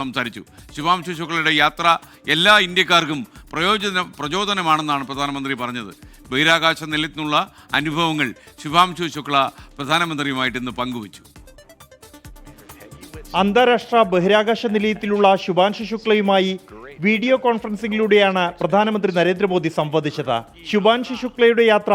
സംസാരിച്ചു. ശുഭാംശു ശുക്ലയുടെ യാത്ര എല്ലാ ഇന്ത്യക്കാർക്കും പ്രചോദനമാണെന്നാണ് പ്രധാനമന്ത്രി പറഞ്ഞത്. ബഹിരാകാശ നിലയത്തിനുള്ള അനുഭവങ്ങൾ ശുഭാംശു ശുക്ല പ്രധാനമന്ത്രിയുമായിട്ട് ഇന്ന് പങ്കുവച്ചു. അന്താരാഷ്ട്ര ബഹിരാകാശ നിലയത്തിലുള്ള ശുഭാംശു ശുക്ലയുമായി വീഡിയോ കോൺഫറൻസിംഗിലൂടെയാണ് പ്രധാനമന്ത്രി നരേന്ദ്രമോദി സംവദിച്ചത്. ശുഭാംശു ശുക്ലയുടെ യാത്ര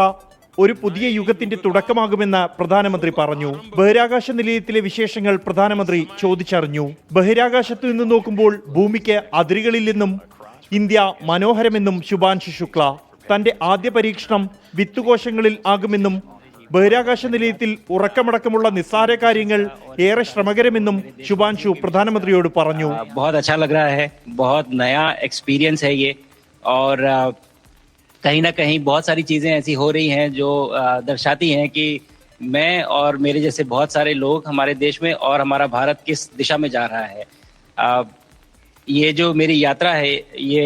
ഒരു പുതിയ യുഗത്തിന്റെ തുടക്കമാകുമെന്ന് പ്രധാനമന്ത്രി പറഞ്ഞു. ബഹിരാകാശ നിലയത്തിലെ വിശേഷങ്ങൾ പ്രധാനമന്ത്രി ചോദിച്ചറിഞ്ഞു. ബഹിരാകാശത്തു നിന്ന് നോക്കുമ്പോൾ ഭൂമിക്ക് അതിരുകളില്ലെന്നും ഇന്ത്യ മനോഹരമെന്നും ശുഭാംശു ശുക്ല. തന്റെ ആദ്യ പരീക്ഷണം വിത്തുകോശങ്ങളിൽ ആകുമെന്നും ബഹിരാകാശ നിലയത്തിൽ ഉറക്കമടക്കമുള്ള നിസ്സാര കാര്യങ്ങൾ ഏറെ ശ്രമകരമെന്നും ശുഭാംശു പ്രധാനമന്ത്രിയോട് പറഞ്ഞു. कहीं ना कहीं बहुत सारी चीज़ें ऐसी हो रही हैं जो दर्शाती हैं कि मैं और मेरे जैसे बहुत सारे लोग हमारे देश में और हमारा भारत किस दिशा में जा रहा है. ये जो मेरी यात्रा है ये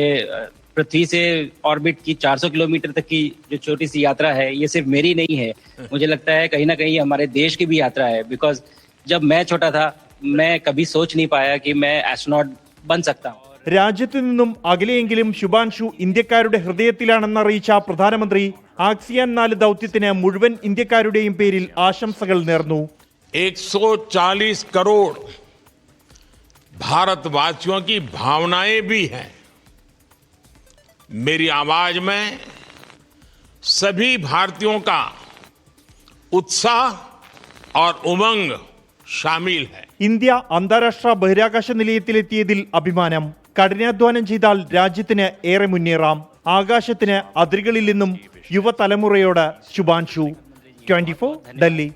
पृथ्वी से ऑर्बिट की 400 किलोमीटर तक की जो छोटी सी यात्रा है ये सिर्फ मेरी नहीं है. मुझे लगता है कहीं ना कहीं हमारे देश की भी यात्रा है. बिकॉज जब मैं छोटा था मैं कभी सोच नहीं पाया कि मैं एस्ट्रोनॉट बन सकता हूँ. രാജ്യത്തു നിന്നും അകലെയെങ്കിലും ശുഭാംശു ഇന്ത്യക്കാരുടെ ഹൃദയത്തിലാണെന്നറിയിച്ച പ്രധാനമന്ത്രി ആക്സിയാൻ 4 ദൗത്യത്തിന് മുഴുവൻ ഇന്ത്യക്കാരുടെയും പേരിൽ ആശംസകൾ നേർന്നു. 140 करोड़ भारतवासियों की भावनाएं भी हैं. मेरी आवाज में सभी भारतीयों का उत्साह और उमंग शामिल है. ഇന്ത്യ അന്താരാഷ്ട്ര ബഹിരാകാശ നിലയത്തിലെത്തിയതിൽ അഭിമാനം. കഠിനാധ്വാനം ചെയ്താൽ രാജ്യത്തിന് ഏറെ മുന്നേറാം. ആകാശത്തിന് അതിരുകളിൽ നിന്നും യുവതലമുറയോട് ശുഭാംശു. 24 ഡൽഹി.